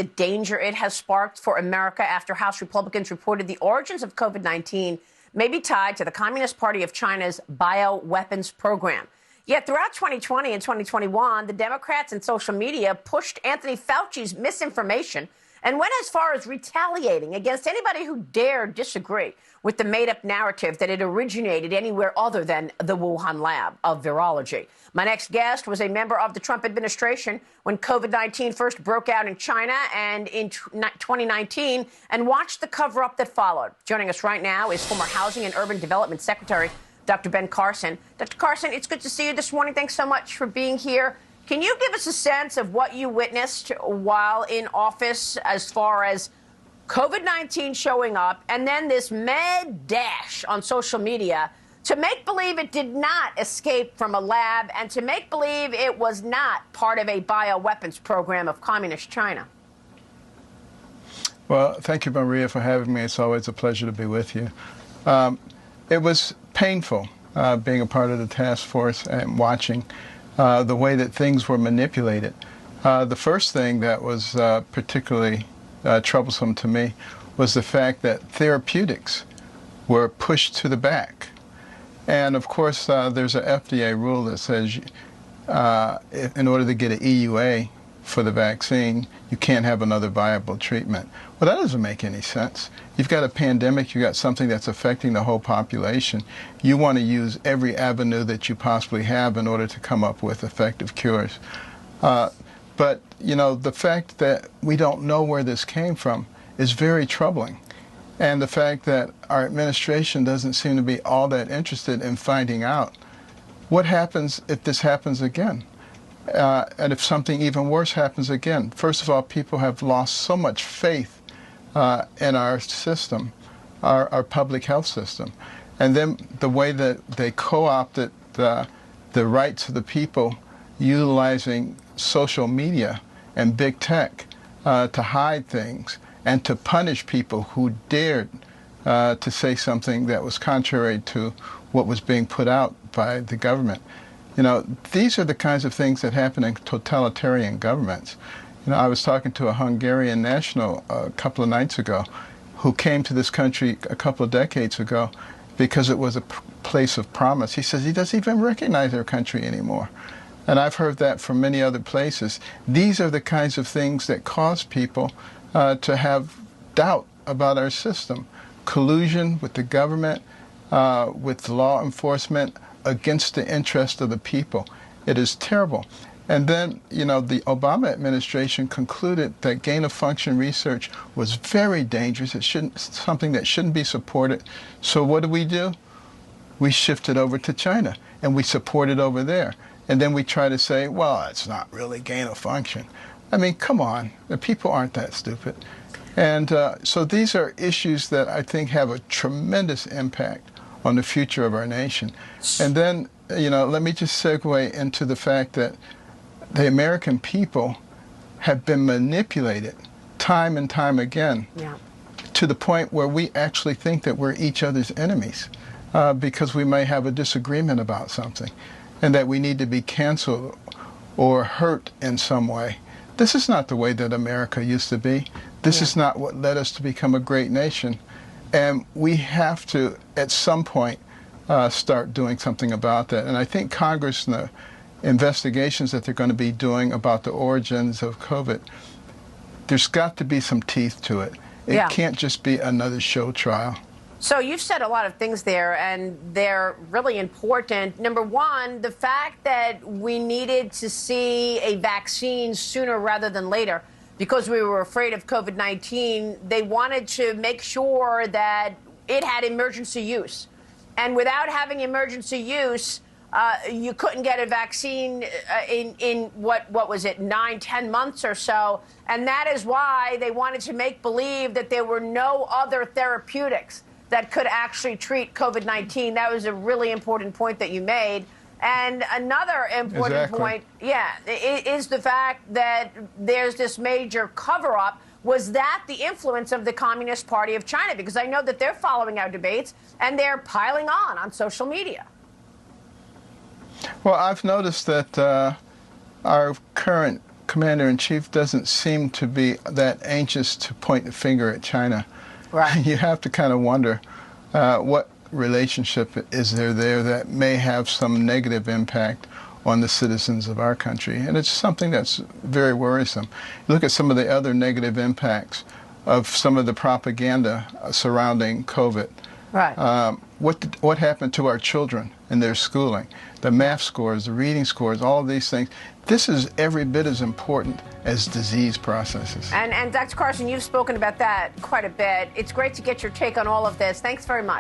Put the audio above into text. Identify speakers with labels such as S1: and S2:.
S1: The danger it has sparked for America after House Republicans reported the origins of COVID-19 may be tied to the Communist Party of China's bioweapons program. Yet throughout 2020 and 2021, the Democrats and social media pushed Anthony Fauci's misinformation and went as far as retaliating against anybody who dared disagree with the made-up narrative that it originated anywhere other than the Wuhan lab of virology. My next guest was a member of the Trump administration when COVID-19 first broke out in China and in 2019 and watched the cover-up that followed. Joining us right now is former Housing and Urban Development Secretary Dr. Ben Carson. Dr. Carson, it's good to see you this morning. Thanks so much for being here. Can you give us a sense of what you witnessed while in office as far as COVID-19 showing up and then this mad dash on social media to make believe it did not escape from a lab and to make believe it was not part of a bioweapons program of communist China?
S2: Well, thank you, Maria, for having me. It's always a pleasure to be with you. It was painful being a part of the task force and watching the way that things were manipulated. The first thing that was particularly troublesome to me was the fact that therapeutics were pushed to the back. And of course, there's an FDA rule that says in order to get an EUA for the vaccine, you can't have another viable treatment. Well, that doesn't make any sense. You've got a pandemic, you've got something that's affecting the whole population. You want to use every avenue that you possibly have in order to come up with effective cures. But, you know, the fact that we don't know where this came from is very troubling. And the fact that our administration doesn't seem to be all that interested in finding out what happens if this happens again. And if something even worse happens again. First of all, people have lost so much faith in our system, our public health system. And then the way that they co-opted the rights of the people utilizing social media and big tech to hide things and to punish people who dared to say something that was contrary to what was being put out by the government. You know, these are the kinds of things that happen in totalitarian governments. You know, I was talking to a Hungarian national a couple of nights ago who came to this country a couple of decades ago because it was a place of promise. He says he doesn't even recognize their country anymore. And I've heard that from many other places. These are the kinds of things that cause people to have doubt about our system. Collusion with the government, with law enforcement, against the interest of the people. It is terrible. And then, you know, the Obama administration concluded that gain-of-function research was very dangerous. It shouldn't, something that shouldn't be supported. So what do? We shifted over to China, and we support it over there. And then we try to say, well, it's not really gain-of-function. I mean, come on. The people aren't that stupid. And so these are issues that I think have a tremendous impact on the future of our nation. And then, you know, let me just segue into the fact that the American people have been manipulated time and time again to the point where we actually think that we're each other's enemies because we may have a disagreement about something and that we need to be canceled or hurt in some way. This is not the way that America used to be. This is not what led us to become a great nation. And we have to, at some point, start doing something about that. And I think Congress and the investigations that they're going to be doing about the origins of COVID, there's got to be some teeth to it. It can't just be another show trial.
S1: So you've said a lot of things there, and they're really important. Number one, the fact that we needed to see a vaccine sooner rather than later because we were afraid of COVID-19, they wanted to make sure that it had emergency use. And without having emergency use, you couldn't get a vaccine in what was it, 9-10 months or so. And that is why they wanted to make believe that there were no other therapeutics that could actually treat COVID-19. That was a really important point that you made. And another important point, is the fact that there's this major cover-up. Was that the influence of the Communist Party of China? Because I know that they're following our debates and they're piling on social media.
S2: Well, I've noticed that our current commander-in-chief doesn't seem to be that anxious to point the finger at China.
S1: Right.
S2: You have to kind of wonder what relationship is there that may have some negative impact on the citizens of our country. And it's something that's very worrisome. Look at some of the other negative impacts of some of the propaganda surrounding COVID.
S1: Right.
S2: What happened to our children in their schooling? The math scores, the reading scores, all of these things. This is every bit as important as disease processes.
S1: And Dr. Carson, you've spoken about that quite a bit. It's great to get your take on all of this. Thanks very much.